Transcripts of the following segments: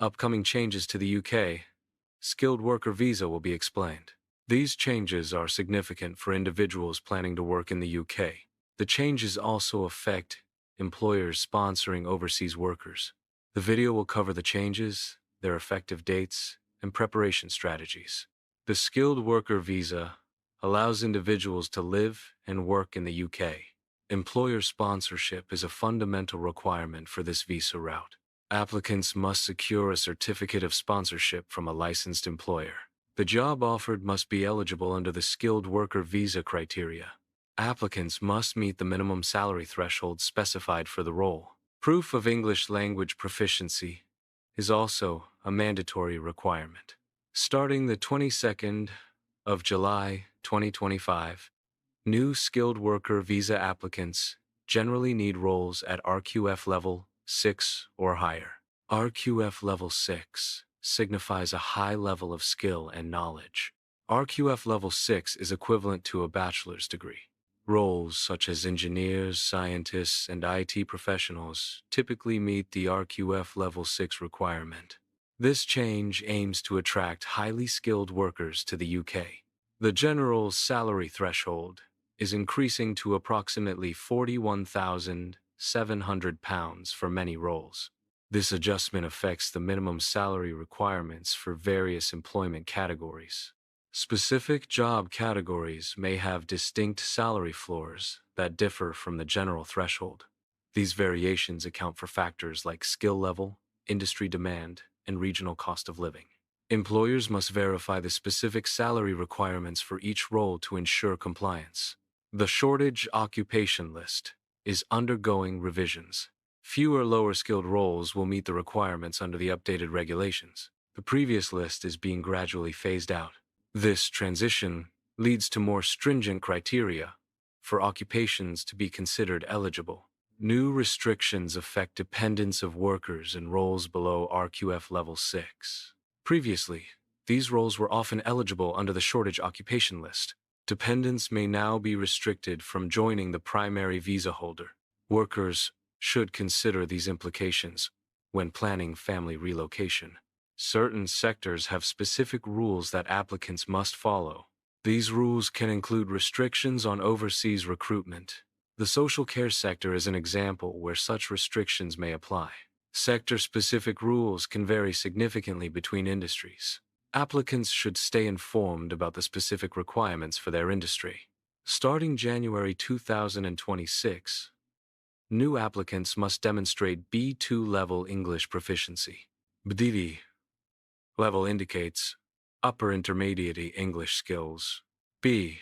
Upcoming changes to the UK skilled worker visa will be explained. These changes are significant for individuals planning to work in the UK. The changes also affect employers sponsoring overseas workers. The video will cover the changes, their effective dates, and preparation strategies. The skilled worker visa allows individuals to live and work in the UK. Employer sponsorship is a fundamental requirement for this visa route. Applicants must secure a certificate of sponsorship from a licensed employer. The job offered must be eligible under the skilled worker visa criteria. Applicants must meet the minimum salary threshold specified for the role. Proof of English language proficiency is also a mandatory requirement. Starting the 22nd of July 2025, new skilled worker visa applicants generally need roles at RQF level 6 or higher. RQF level 6 signifies a high level of skill and knowledge. RQF level 6 is equivalent to a bachelor's degree. Roles such as engineers, scientists, and IT professionals typically meet the RQF level 6 requirement. This change aims to attract highly skilled workers to the UK. The general salary threshold is increasing to approximately £41,700 for many roles. This adjustment affects the minimum salary requirements for various employment categories. Specific job categories may have distinct salary floors that differ from the general threshold. These variations account for factors like skill level, industry demand, and regional cost of living. Employers must verify the specific salary requirements for each role to ensure compliance. The shortage occupation list is undergoing revisions. Fewer lower-skilled roles will meet the requirements under the updated regulations. The previous list is being gradually phased out. This transition leads to more stringent criteria for occupations to be considered eligible. New restrictions affect dependents of workers in roles below RQF level 6. Previously, these roles were often eligible under the shortage occupation list. Dependents may now be restricted from joining the primary visa holder. Workers should consider these implications when planning family relocation. Certain sectors have specific rules that applicants must follow. These rules can include restrictions on overseas recruitment. The social care sector is an example where such restrictions may apply. Sector-specific rules can vary significantly between industries. Applicants should stay informed about the specific requirements for their industry. Starting January 2026, new applicants must demonstrate B2 level English proficiency. B2 level indicates upper intermediate English skills. B2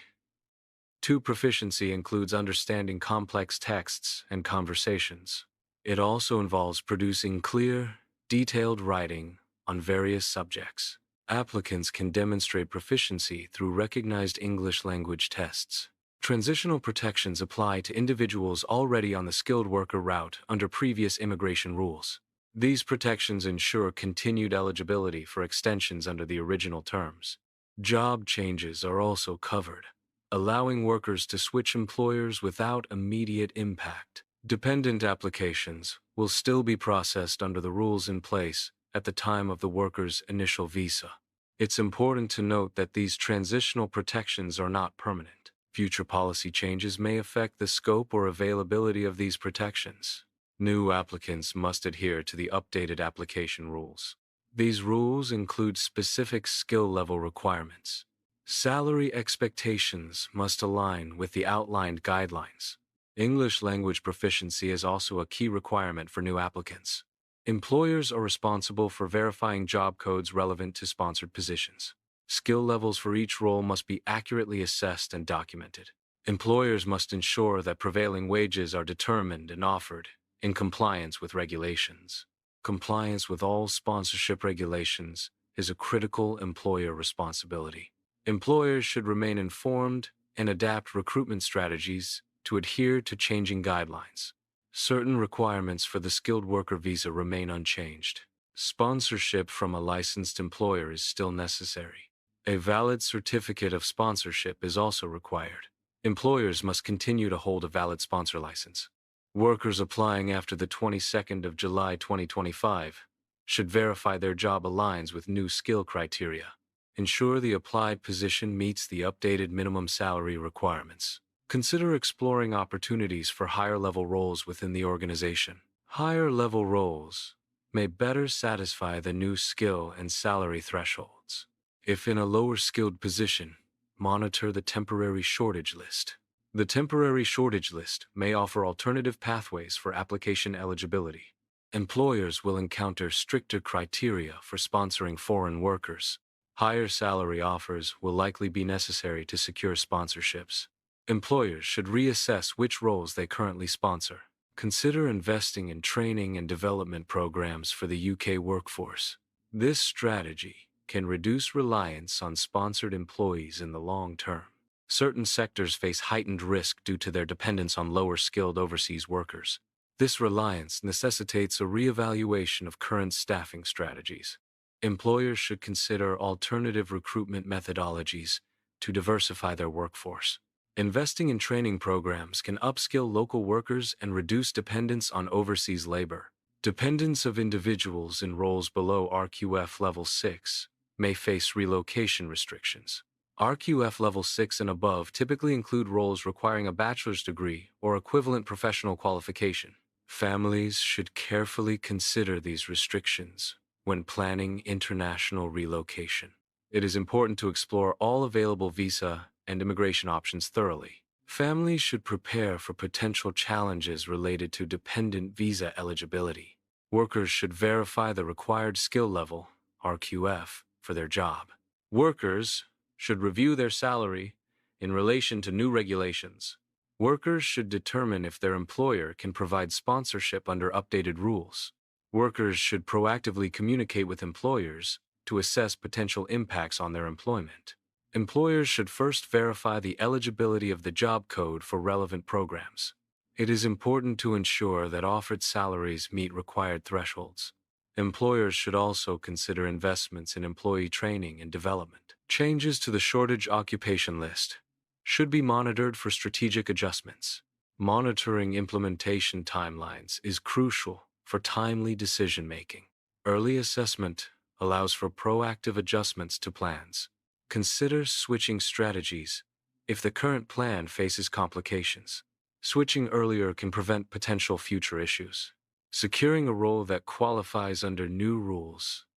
proficiency includes understanding complex texts and conversations. It also involves producing clear, detailed writing on various subjects. Applicants can demonstrate proficiency through recognized English language tests. Transitional protections apply to individuals already on the skilled worker route under previous immigration rules. These protections ensure continued eligibility for extensions under the original terms. Job changes are also covered, allowing workers to switch employers without immediate impact. Dependent applications will still be processed under the rules in place at the time of the worker's initial visa. It's important to note that these transitional protections are not permanent. Future policy changes may affect the scope or availability of these protections. New applicants must adhere to the updated application rules. These rules include specific skill level requirements. Salary expectations must align with the outlined guidelines. English language proficiency is also a key requirement for new applicants. Employers are responsible for verifying job codes relevant to sponsored positions. Skill levels for each role must be accurately assessed and documented. Employers must ensure that prevailing wages are determined and offered in compliance with regulations. Compliance with all sponsorship regulations is a critical employer responsibility. Employers should remain informed and adapt recruitment strategies to adhere to changing guidelines. Certain requirements for the skilled worker visa remain unchanged. Sponsorship from a licensed employer is still necessary. A valid certificate of sponsorship is also required. Employers must continue to hold a valid sponsor license. Workers applying after the 22nd of July 2025 should verify their job aligns with new skill criteria. Ensure the applied position meets the updated minimum salary requirements. Consider exploring opportunities for higher-level roles within the organization. Higher-level roles may better satisfy the new skill and salary thresholds. If in a lower-skilled position, monitor the temporary shortage list. The temporary shortage list may offer alternative pathways for application eligibility. Employers will encounter stricter criteria for sponsoring foreign workers. Higher salary offers will likely be necessary to secure sponsorships. Employers should reassess which roles they currently sponsor. Consider investing in training and development programs for the UK workforce. This strategy can reduce reliance on sponsored employees in the long term. Certain sectors face heightened risk due to their dependence on lower-skilled overseas workers. This reliance necessitates a reevaluation of current staffing strategies. Employers should consider alternative recruitment methodologies to diversify their workforce. Investing in training programs can upskill local workers and reduce dependence on overseas labor. Dependents of individuals in roles below RQF Level 6 may face relocation restrictions. RQF Level 6 and above typically include roles requiring a bachelor's degree or equivalent professional qualification. Families should carefully consider these restrictions when planning international relocation. It is important to explore all available visa and immigration options thoroughly. Families should prepare for potential challenges related to dependent visa eligibility. Workers should verify the required skill level, RQF, for their job. Workers should review their salary in relation to new regulations. Workers should determine if their employer can provide sponsorship under updated rules. Workers should proactively communicate with employers to assess potential impacts on their employment. Employers should first verify the eligibility of the job code for relevant programs. It is important to ensure that offered salaries meet required thresholds. Employers should also consider investments in employee training and development. Changes to the shortage occupation list should be monitored for strategic adjustments. Monitoring implementation timelines is crucial for timely decision-making. Early assessment allows for proactive adjustments to plans. Consider switching strategies if the current plan faces complications. Switching earlier can prevent potential future issues. Securing a role that qualifies under new rules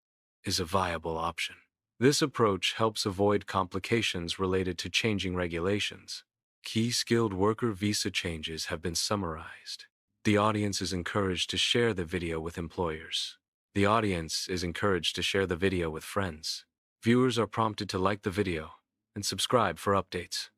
is a viable option. This approach helps avoid complications related to changing regulations. Key skilled worker visa changes have been summarized. The audience is encouraged to share the video with employers. The audience is encouraged to share the video with friends. Viewers are prompted to like the video and subscribe for updates.